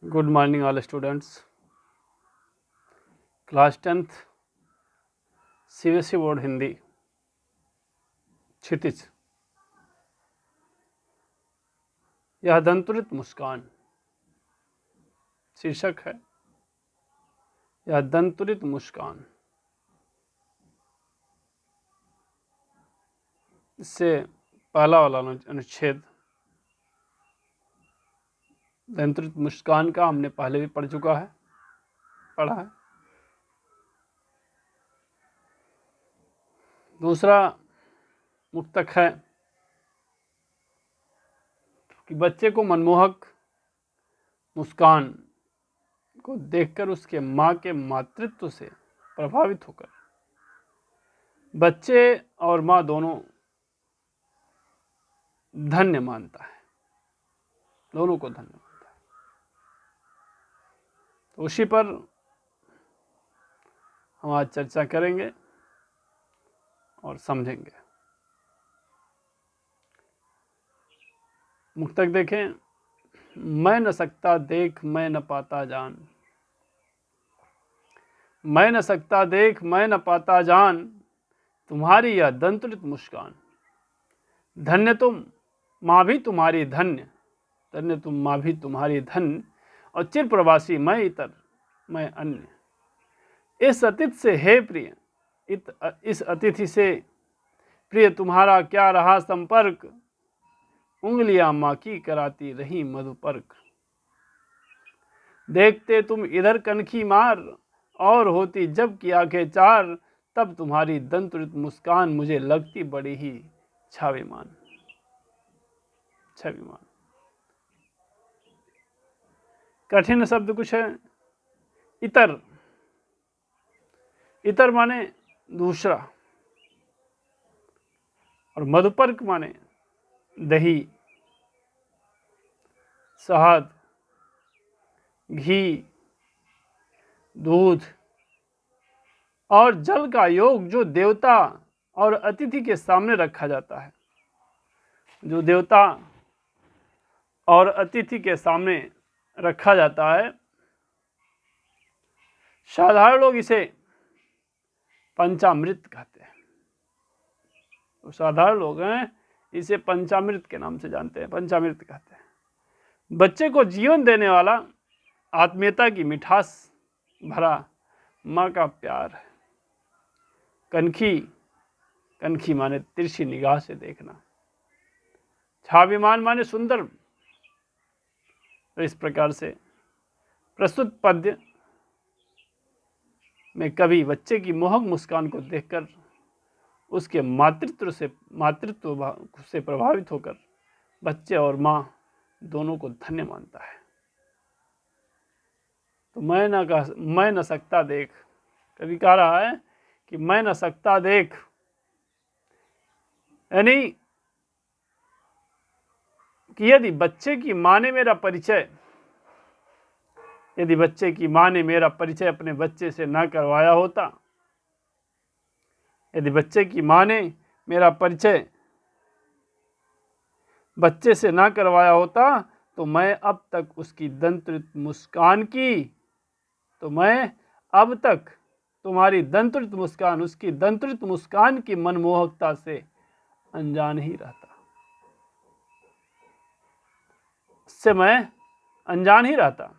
Good morning, all students. Class 10th CBSE board Hindi Kshitij. यह दंतुरित मुस्कान शीर्षक है। यह दंतुरित मुस्कान। इससे पहला वाला अनुच्छेद दंतुरित मुस्कान का हमने पहले भी पढ़ा है। दूसरा मुक्तक है कि बच्चे को मनमोहक मुस्कान को देखकर उसके माँ के मातृत्व से प्रभावित होकर बच्चे और माँ दोनों धन्य मानता है, दोनों को धन्य मानता है। तो उसी पर हम आज चर्चा करेंगे और समझेंगे। मुक्तक देखें। मैं न सकता देख मैं न पाता जान, मैं न सकता देख मैं न पाता जान, तुम्हारी यह दंतुरित मुस्कान। धन्य तुम माँ भी तुम्हारी धन्य, धन्य तुम माँ भी तुम्हारी धन्य, और चिर प्रवासी मैं इतर मैं अन्य। इस अतिथि से हे प्रिय, इस अतिथि से प्रिय तुम्हारा क्या रहा संपर्क, उंगलियां माँ की कराती रही मधुपर्क। देखते तुम इधर कनखी मार, और होती जब की आंखें चार, तब तुम्हारी दंतुरित मुस्कान मुझे लगती बड़ी ही छाविमान। कठिन शब्द कुछ है। इतर, इतर माने दूसरा, और मधुपर्क माने दही, शहद, घी, दूध और जल का योग जो देवता और अतिथि के सामने रखा जाता है, जो देवता और अतिथि के सामने रखा जाता है। साधारण लोग इसे पंचामृत कहते हैं। तो साधारण लोग हैं इसे पंचामृत के नाम से जानते हैं, पंचामृत कहते हैं। बच्चे को जीवन देने वाला आत्मीयता की मिठास भरा माँ का प्यार है। कनखी, कनखी माने तिरछी निगाह से देखना, छाविमान माने सुंदर। तो इस प्रकार से प्रस्तुत पद्य में कवि बच्चे की मोहक मुस्कान को देखकर उसके मातृत्व से प्रभावित होकर बच्चे और माँ दोनों को धन्य मानता है। तो मैं न सकता देख, कवि कह रहा है कि मैं न सकता देख, यानी कि यदि बच्चे की माँ ने मेरा परिचय, यदि बच्चे की माँ ने मेरा परिचय अपने बच्चे से ना करवाया होता, यदि बच्चे की माँ ने मेरा परिचय बच्चे से ना करवाया होता, तो मैं अब तक उसकी दंतुरित मुस्कान की, तो मैं अब तक तुम्हारी दंतुरित मुस्कान, उसकी दंतुरित मुस्कान की मनमोहकता से अनजान ही रहता, इससे मैं अनजान ही रहता।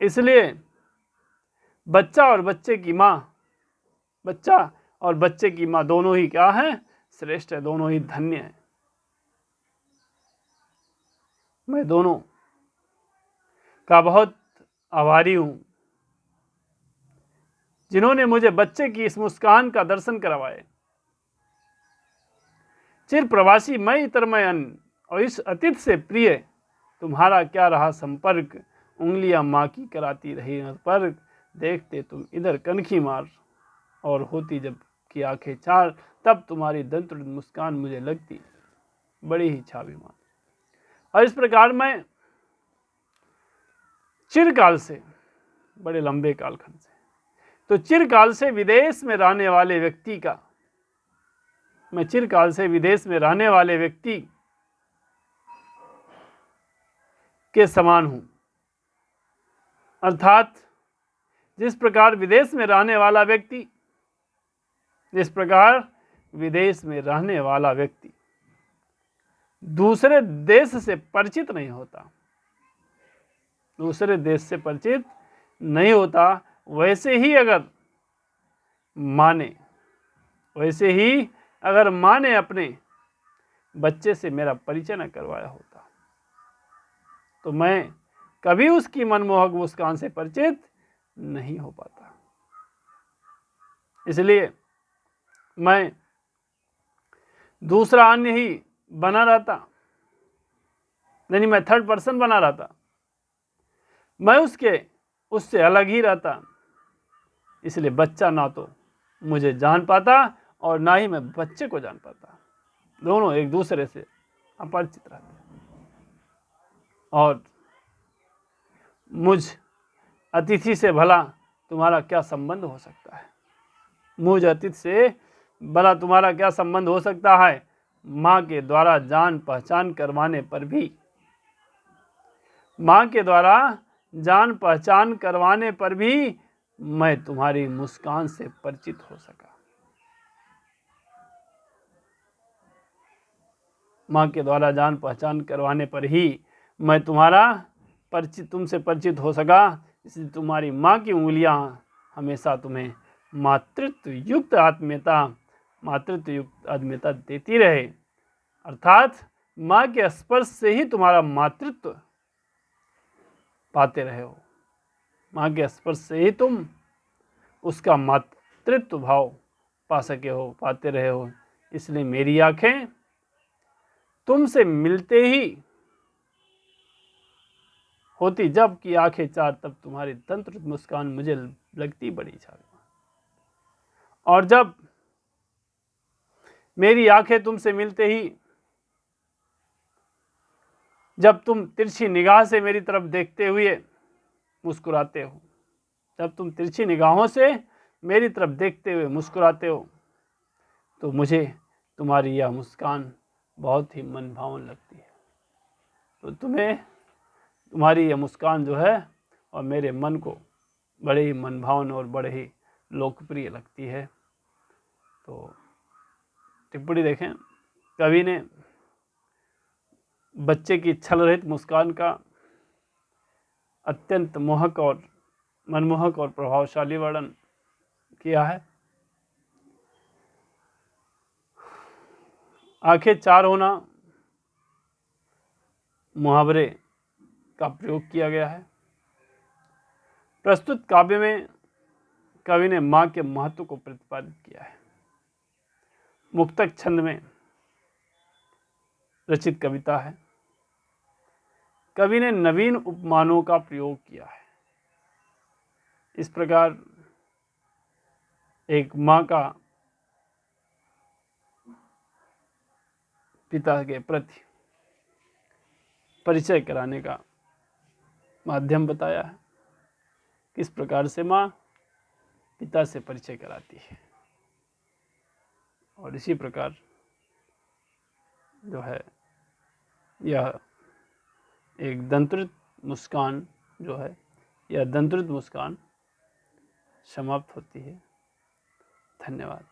इसलिए बच्चा और बच्चे की माँ, बच्चा और बच्चे की माँ दोनों ही क्या है? श्रेष्ठ है, दोनों ही धन्य है। मैं दोनों का बहुत आभारी हूं जिन्होंने मुझे बच्चे की इस मुस्कान का दर्शन करवाए। चिर प्रवासी मैं इतर मैं अन्य, और इस अतिथि से प्रिय तुम्हारा क्या रहा संपर्क, उंगलियां माँ की कराती रही मधुपर्क। देखते तुम इधर कनखी मार, और होती जब की आंखें चार, तब तुम्हारी दंतुरित मुस्कान मुझे लगती बड़ी ही छाविमान। और इस प्रकार मैं चिरकाल से, बड़े लंबे कालखंड से, तो चिरकाल से विदेश में रहने वाले व्यक्ति का, मैं चिरकाल से विदेश में रहने वाले व्यक्ति के समान हूं। अर्थात जिस प्रकार विदेश में रहने वाला व्यक्ति दूसरे देश से परिचित नहीं होता, वैसे ही अगर माँ ने अपने बच्चे से मेरा परिचय न करवाया होता तो मैं कभी उसकी मनमोहक मुस्कान से परिचित नहीं हो पाता। इसलिए मैं दूसरा अन्य ही बना रहता, यानी मैं थर्ड पर्सन बना रहता, मैं उससे अलग ही रहता। इसलिए बच्चा ना तो मुझे जान पाता और ना ही मैं बच्चे को जान पाता। दोनों एक दूसरे से अपरिचित रहते। और मुझ अतिथि से भला तुम्हारा क्या संबंध हो सकता है? मुझ अतिथि से भला तुम्हारा क्या संबंध हो सकता है? माँ के द्वारा जान पहचान करवाने पर भी मैं तुम्हारी मुस्कान से परिचित हो सका। माँ के द्वारा जान पहचान करवाने पर ही मैं तुमसे परिचित हो सका। इसलिए तुम्हारी माँ की उंगलियां हमेशा तुम्हें मातृत्व युक्त आत्मीयता देती रहे। अर्थात माँ के स्पर्श से ही तुम्हारा मातृत्व पाते रहे हो। माँ के स्पर्श से ही तुम उसका मातृत्व भाव पाते रहे हो। इसलिए मेरी आंखें तुमसे मिलते ही होती जब कि आंखें चार, तब तुम्हारी तंत्र मुस्कान मुझे लगती बड़ी छावी। और जब मेरी आंखें तुमसे मिलते ही, जब तुम तिरछी निगाह से मेरी तरफ देखते हुए मुस्कुराते हो, तो मुझे तुम्हारी यह मुस्कान बहुत ही मनभावन लगती है। तो तुम्हारी यह मुस्कान जो है और मेरे मन को बड़े ही मनभावन और बड़े ही लोकप्रिय लगती है। तो टिप्पणी देखें, कवि ने बच्चे की छल रहित मुस्कान का अत्यंत मनमोहक और प्रभावशाली वर्णन किया है। आंखें चार होना मुहावरे का प्रयोग किया गया है। प्रस्तुत काव्य में कवि ने माँ के महत्व को प्रतिपादित किया है। मुक्तक छंद में रचित कविता है। कवि ने नवीन उपमानों का प्रयोग किया है। इस प्रकार एक माँ का पिता के प्रति परिचय कराने का माध्यम बताया है। किस प्रकार से माँ पिता से परिचय कराती है, और इसी प्रकार जो है यह एक दंतृत मुस्कान जो है, यह दंतृत मुस्कान समाप्त होती है। धन्यवाद।